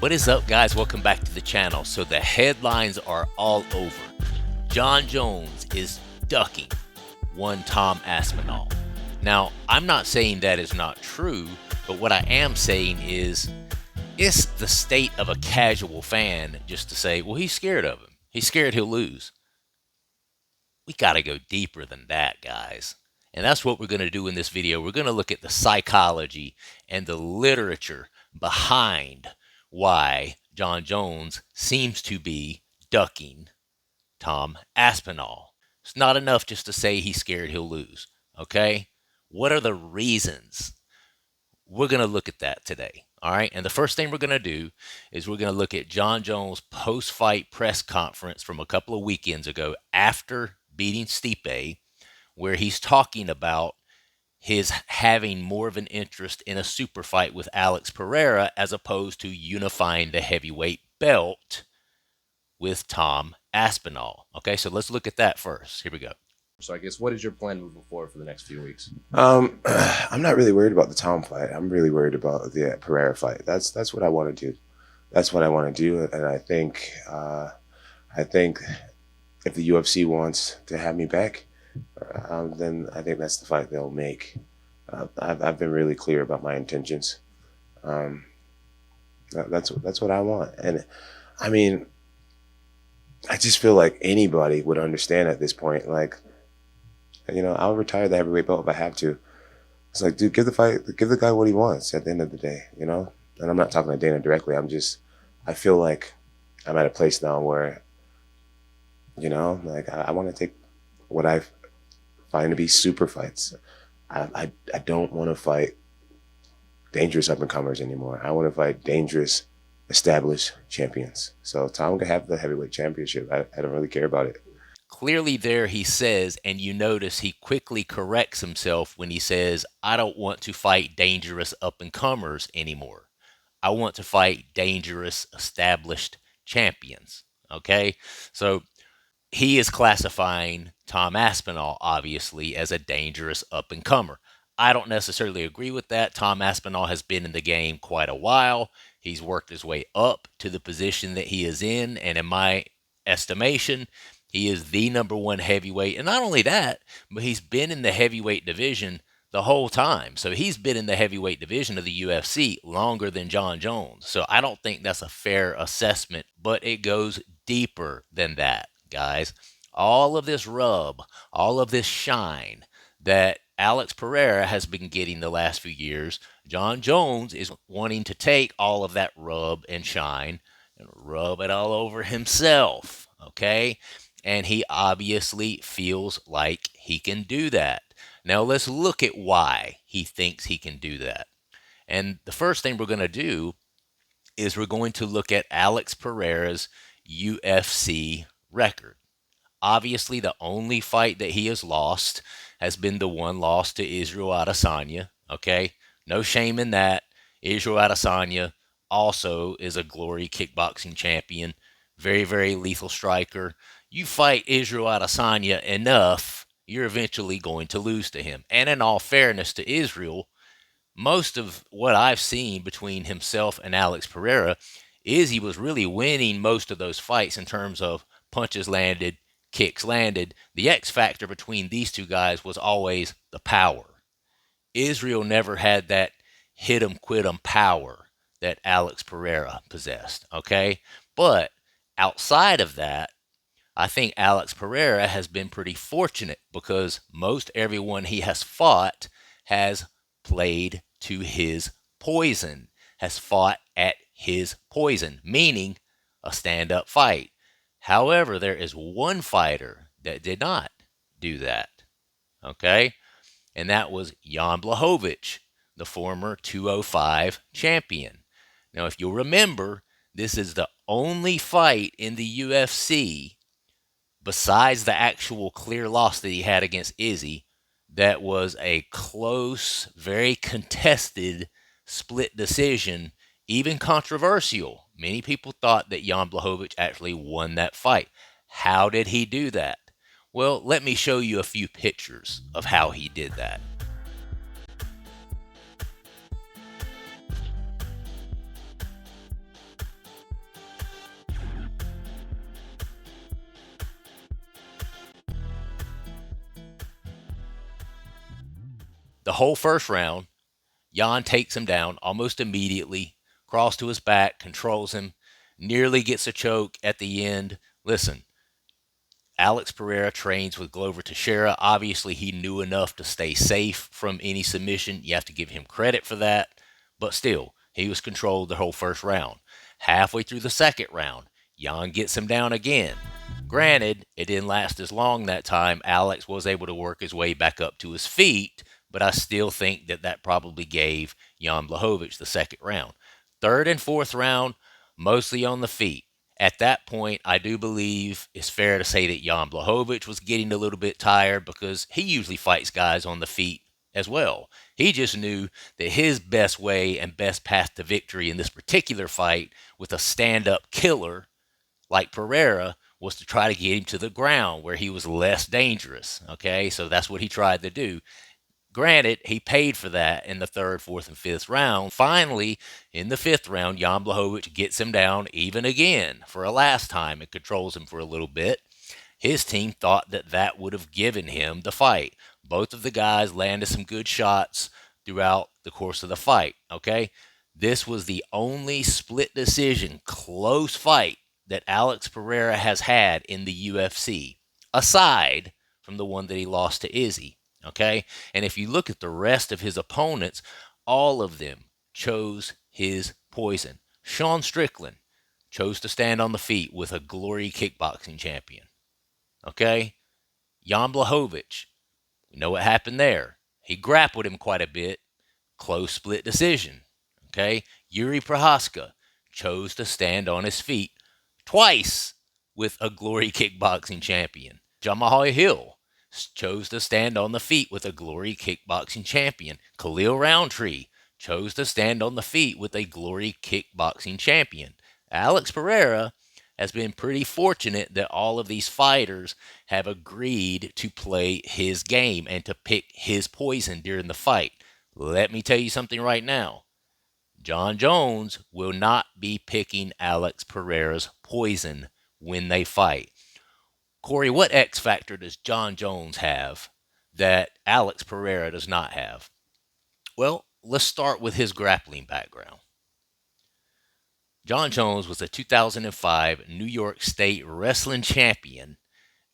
What is up, guys? Welcome back to the channel. So the headlines are all over. Jon Jones is ducking one Tom Aspinall. Now, I'm not saying that is not true, but what I am saying is it's the state of a casual fan just to say, well, he's scared of him. He's scared he'll lose. We got to go deeper than that, guys. And that's what we're going to do in this video. We're going to look at the psychology and the literature behind why Jon Jones seems to be ducking Tom Aspinall. It's not enough just to say he's scared he'll lose, okay? What are the reasons? We're going to look at that today, all right? And the first thing we're going to do is we're going to look at Jon Jones' post-fight press conference from a couple of weekends ago after beating Stipe, where he's talking about his having more of an interest in a super fight with Alex Pereira as opposed to unifying the heavyweight belt with Tom Aspinall. Okay, so let's look at that first. Here we go. So I guess what is your plan moving forward for the next few weeks? I'm not really worried about the Tom fight. I'm really worried about the Pereira fight. That's what I want to do. That's what I want to do, and I think if the UFC wants to have me back, then I think that's the fight they'll make. I've been really clear about my intentions. That's what I want, and I mean, I just feel like anybody would understand at this point. Like, you know, I'll retire the heavyweight belt if I have to. It's like, dude, give the guy what he wants at the end of the day, you know? And I'm not talking to Dana directly. I feel like I'm at a place now where, you know, like I want to take what I find to be super fights. I don't want to fight dangerous up-and-comers anymore. I want to fight dangerous, established champions. So Tom can have the heavyweight championship. I don't really care about it. Clearly there he says, and you notice he quickly corrects himself when he says, I don't want to fight dangerous up-and-comers anymore. I want to fight dangerous, established champions. Okay? So he is classifying Tom Aspinall, obviously, as a dangerous up-and-comer. I don't necessarily agree with that. Tom Aspinall has been in the game quite a while. He's worked his way up to the position that he is in, and in my estimation, he is the #1 heavyweight. And not only that, but he's been in the heavyweight division the whole time. So he's been in the heavyweight division of the UFC longer than Jon Jones. So I don't think that's a fair assessment, but it goes deeper than that, guys. All of this rub, all of this shine that Alex Pereira has been getting the last few years, Jon Jones is wanting to take all of that rub and shine and rub it all over himself, okay? And he obviously feels like he can do that. Now let's look at why he thinks he can do that. And the first thing we're going to do is we're going to look at Alex Pereira's UFC record. Obviously, the only fight that he has lost has been the one loss to Israel Adesanya. Okay, no shame in that. Israel Adesanya also is a glory kickboxing champion. Very, very lethal striker. You fight Israel Adesanya enough, you're eventually going to lose to him. And in all fairness to Israel, most of what I've seen between himself and Alex Pereira is he was really winning most of those fights in terms of punches landed, kicks landed. The X factor between these two guys was always the power. Israel never had that hit 'em quit 'em power that Alex Pereira possessed, okay? But outside of that, I think Alex Pereira has been pretty fortunate because most everyone he has fought has played to his poison, has fought at his poison, meaning a stand-up fight. However, there is one fighter that did not do that, okay? And that was Jan Blachowicz, the former 205 champion. Now, if you'll remember, this is the only fight in the UFC, besides the actual clear loss that he had against Izzy, that was a close, very contested split decision, even controversial. Many people thought that Jan Blachowicz actually won that fight. How did he do that? Well, let me show you a few pictures of how he did that. The whole first round, Jan takes him down almost immediately, crawls to his back, controls him, nearly gets a choke at the end. Listen, Alex Pereira trains with Glover Teixeira. Obviously, he knew enough to stay safe from any submission. You have to give him credit for that. But still, he was controlled the whole first round. Halfway through the second round, Jan gets him down again. Granted, it didn't last as long that time. Alex was able to work his way back up to his feet, but I still think that probably gave Jan Blachowicz the second round. Third and fourth round, mostly on the feet. At that point, I do believe it's fair to say that Jan Blachowicz was getting a little bit tired because he usually fights guys on the feet as well. He just knew that his best way and best path to victory in this particular fight with a stand-up killer like Pereira was to try to get him to the ground where he was less dangerous. Okay, so that's what he tried to do. Granted, he paid for that in the third, fourth, and fifth round. Finally, in the fifth round, Jan Blachowicz gets him down even again for a last time and controls him for a little bit. His team thought that would have given him the fight. Both of the guys landed some good shots throughout the course of the fight, okay? This was the only split decision, close fight that Alex Pereira has had in the UFC, aside from the one that he lost to Izzy. Okay? And if you look at the rest of his opponents, all of them chose his poison. Sean Strickland chose to stand on the feet with a Glory kickboxing champion. Okay? Jan Blachowicz, we know what happened there. He grappled him quite a bit. Close split decision. Okay? Yuri Prohaska chose to stand on his feet twice with a Glory kickboxing champion. Jamahal Hill chose to stand on the feet with a Glory kickboxing champion. Khalil Roundtree chose to stand on the feet with a Glory kickboxing champion. Alex Pereira has been pretty fortunate that all of these fighters have agreed to play his game and to pick his poison during the fight. Let me tell you something right now. Jon Jones will not be picking Alex Pereira's poison when they fight. Corey, what X factor does Jon Jones have that Alex Pereira does not have? Well, let's start with his grappling background. Jon Jones was a 2005 New York State wrestling champion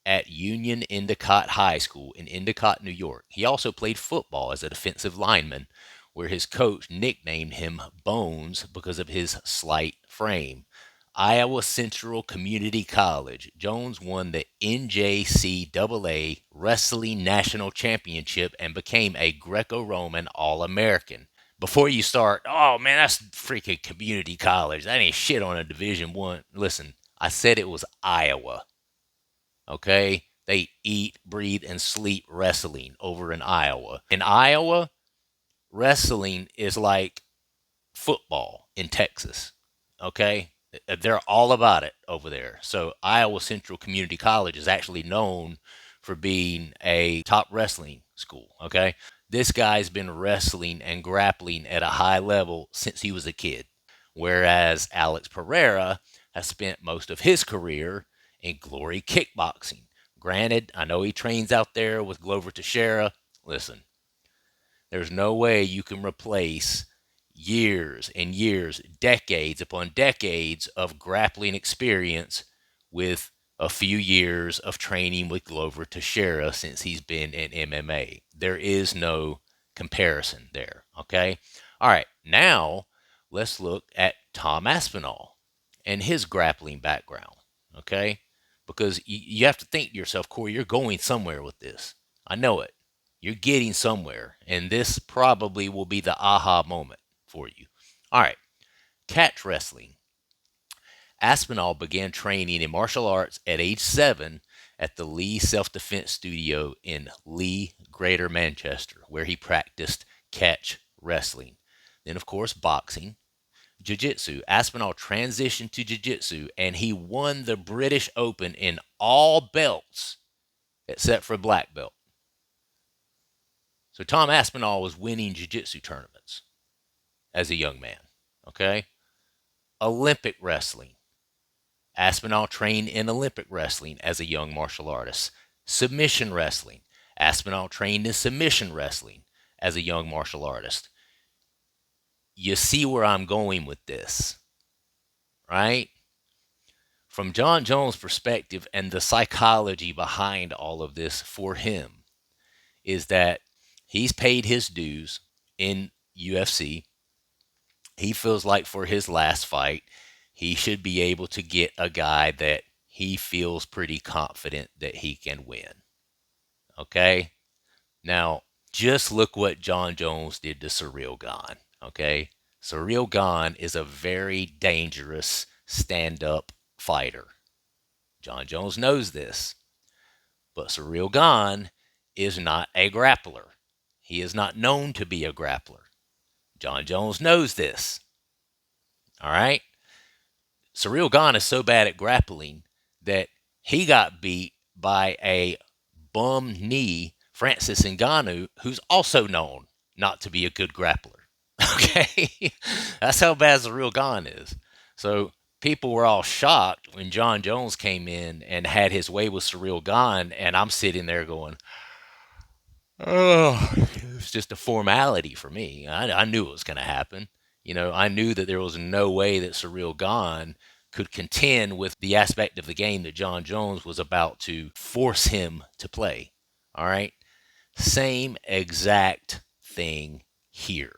at Union Endicott High School in Endicott, New York. He also played football as a defensive lineman, where his coach nicknamed him Bones because of his slight frame. Iowa Central Community College, Jones won the NJCAA Wrestling National Championship and became a Greco-Roman All-American. Before you start, oh man, that's freaking community college. That ain't shit on a Division I. Listen, I said it was Iowa. Okay? They eat, breathe, and sleep wrestling over in Iowa. In Iowa, wrestling is like football in Texas. Okay? They're all about it over there. So Iowa Central Community College is actually known for being a top wrestling school, okay? This guy's been wrestling and grappling at a high level since he was a kid, whereas Alex Pereira has spent most of his career in Glory kickboxing. Granted, I know he trains out there with Glover Teixeira. Listen, there's no way you can replace years and years, decades upon decades of grappling experience with a few years of training with Glover Teixeira since he's been in MMA. There is no comparison there, okay? All right, now let's look at Tom Aspinall and his grappling background, okay? Because you have to think to yourself, Corey, you're going somewhere with this. I know it. You're getting somewhere, and this probably will be the aha moment for you. All right, catch wrestling. Aspinall began training in martial arts at age 7 at the Lee Self-Defense Studio in Lee, Greater Manchester, where he practiced catch wrestling. Then, of course, boxing, jiu-jitsu. Aspinall transitioned to jiu-jitsu, and he won the British Open in all belts except for black belt. So Tom Aspinall was winning jiu-jitsu tournaments as a young man, okay? Olympic wrestling. Aspinall trained in Olympic wrestling as a young martial artist. Submission wrestling. Aspinall trained in submission wrestling as a young martial artist. You see where I'm going with this, right? From Jon Jones' perspective and the psychology behind all of this for him is that he's paid his dues in UFC. He feels like for his last fight, he should be able to get a guy that he feels pretty confident that he can win. Okay? Now, just look what Jon Jones did to Ciryl Gane. Okay? Ciryl Gane is a very dangerous stand-up fighter. Jon Jones knows this. But Ciryl Gane is not a grappler. He is not known to be a grappler. Jon Jones knows this. All right? Ciryl Gane is so bad at grappling that he got beat by a bum knee Francis Ngannou, who's also known not to be a good grappler. Okay? That's how bad Ciryl Gane is. So people were all shocked when Jon Jones came in and had his way with Ciryl Gane, and I'm sitting there going, oh, it's just a formality for me. I knew it was going to happen. I knew that there was no way that Ciryl Gane could contend with the aspect of the game that Jon Jones was about to force him to play. All right? Same exact thing here.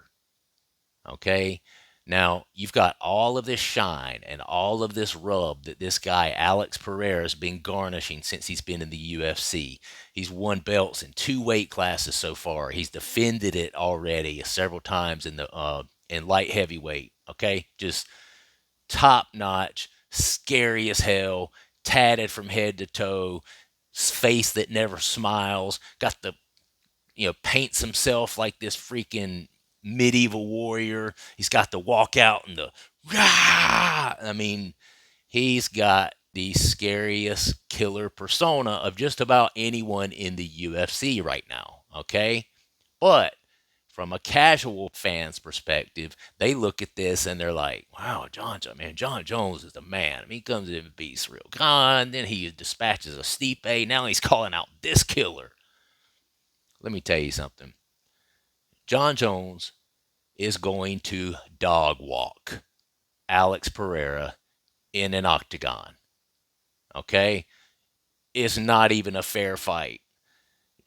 Okay? Now, you've got all of this shine and all of this rub that this guy, Alex Pereira, has been garnishing since he's been in the UFC. He's won belts in 2 weight classes so far. He's defended it already several times in light heavyweight. Okay? Just top notch, scary as hell, tatted from head to toe, face that never smiles, got the, paints himself like this freaking medieval warrior. He's got the walkout and the rah! I mean, he's got the scariest killer persona of just about anyone in the UFC right now. Okay? But from a casual fan's perspective, they look at this and they're like, wow, Jon Jones is the man. I mean, he comes in and beats Ciryl Gane, then he dispatches a Stipe, now he's calling out this killer. Let me tell you something. Jon Jones is going to dog walk Alex Pereira in an octagon. Okay? It's not even a fair fight.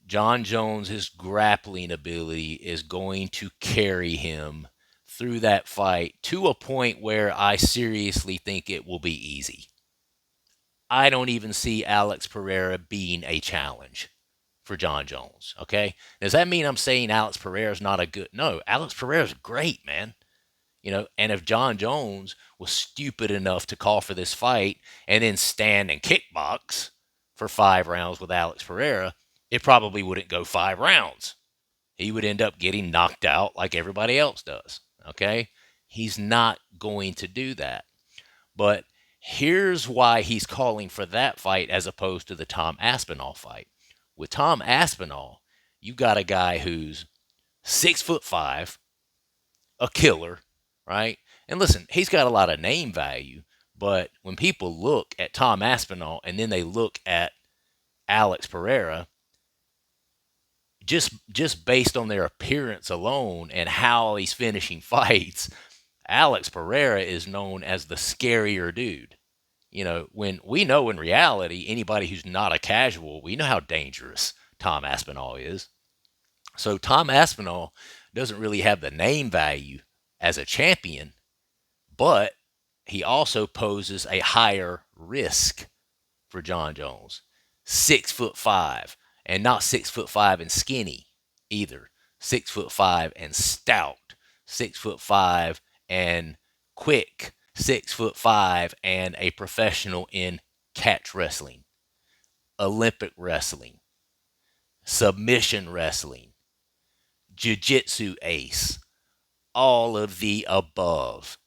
Jon Jones' grappling ability is going to carry him through that fight to a point where I seriously think it will be easy. I don't even see Alex Pereira being a challenge for Jon Jones, okay? Does that mean I'm saying Alex Pereira is not a good... No, Alex Pereira is great, man. And if Jon Jones was stupid enough to call for this fight and then stand and kickbox for 5 rounds with Alex Pereira, it probably wouldn't go 5 rounds. He would end up getting knocked out like everybody else does, okay? He's not going to do that. But here's why he's calling for that fight as opposed to the Tom Aspinall fight. With Tom Aspinall, you got a guy who's 6'5", a killer, right? And listen, he's got a lot of name value, but when people look at Tom Aspinall and then they look at Alex Pereira, just based on their appearance alone and how he's finishing fights, Alex Pereira is known as the scarier dude. When we know in reality, anybody who's not a casual, we know how dangerous Tom Aspinall is. So Tom Aspinall doesn't really have the name value as a champion, but he also poses a higher risk for Jon Jones. 6'5", and not 6'5" and skinny either. 6'5" and stout. 6'5" and quick. 6'5" and a professional in catch wrestling, Olympic wrestling, submission wrestling, jiu-jitsu ace, all of the above.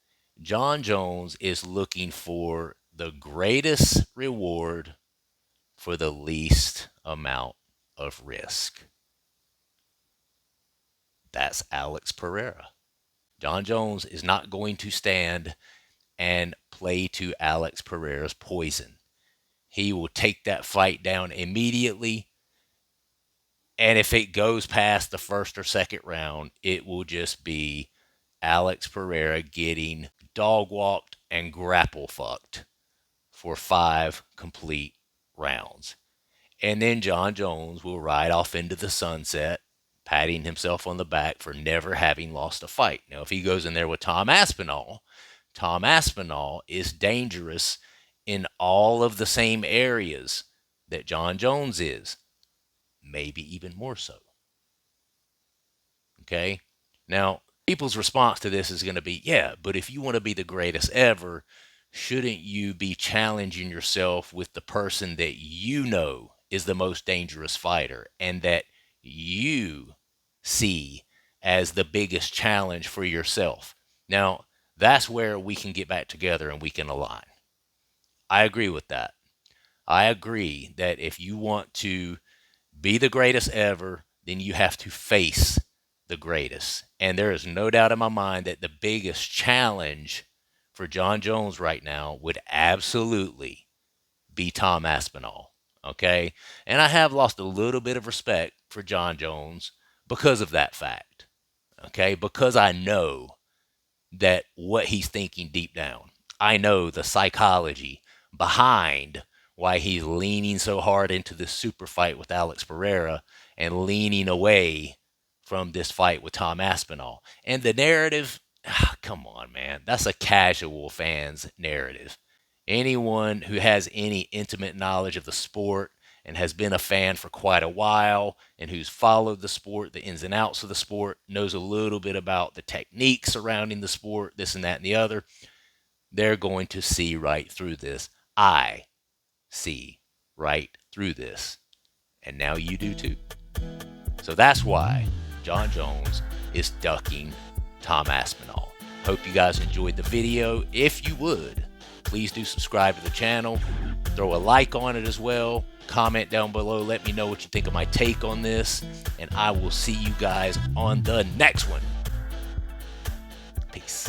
Jon Jones is looking for the greatest reward for the least amount of risk. That's Alex Pereira. Jon Jones is not going to stand and play to Alex Pereira's poison. He will take that fight down immediately And if it goes past the first or second round, it will just be Alex Pereira getting dog walked and grapple fucked for 5 complete rounds. And then Jon Jones will ride off into the sunset, patting himself on the back for never having lost a fight. Now, if he goes in there with Tom Aspinall is dangerous in all of the same areas that Jon Jones is, maybe even more so. Okay? Now, people's response to this is going to be, yeah, but if you want to be the greatest ever, shouldn't you be challenging yourself with the person that you know is the most dangerous fighter and that you see as the biggest challenge for yourself? Now, that's where we can get back together and we can align. I agree with that. I agree that if you want to be the greatest ever, then you have to face the greatest. And there is no doubt in my mind that the biggest challenge for Jon Jones right now would absolutely be Tom Aspinall. Okay? And I have lost a little bit of respect for Jon Jones because of that fact. Okay? Because I know that what he's thinking deep down. I know the psychology behind why he's leaning so hard into this super fight with Alex Pereira and leaning away from this fight with Tom Aspinall. And the narrative, come on, man. That's a casual fan's narrative. Anyone who has any intimate knowledge of the sport and has been a fan for quite a while and who's followed the sport, the ins and outs of the sport, knows a little bit about the technique surrounding the sport, this and that and the other, they're going to see right through this. I see right through this. And now you do too. So that's why Jon Jones is ducking Tom Aspinall. Hope you guys enjoyed the video. If you would, please do subscribe to the channel. Throw a like on it as well. Comment down below. Let me know what you think of my take on this. And I will see you guys on the next one. Peace.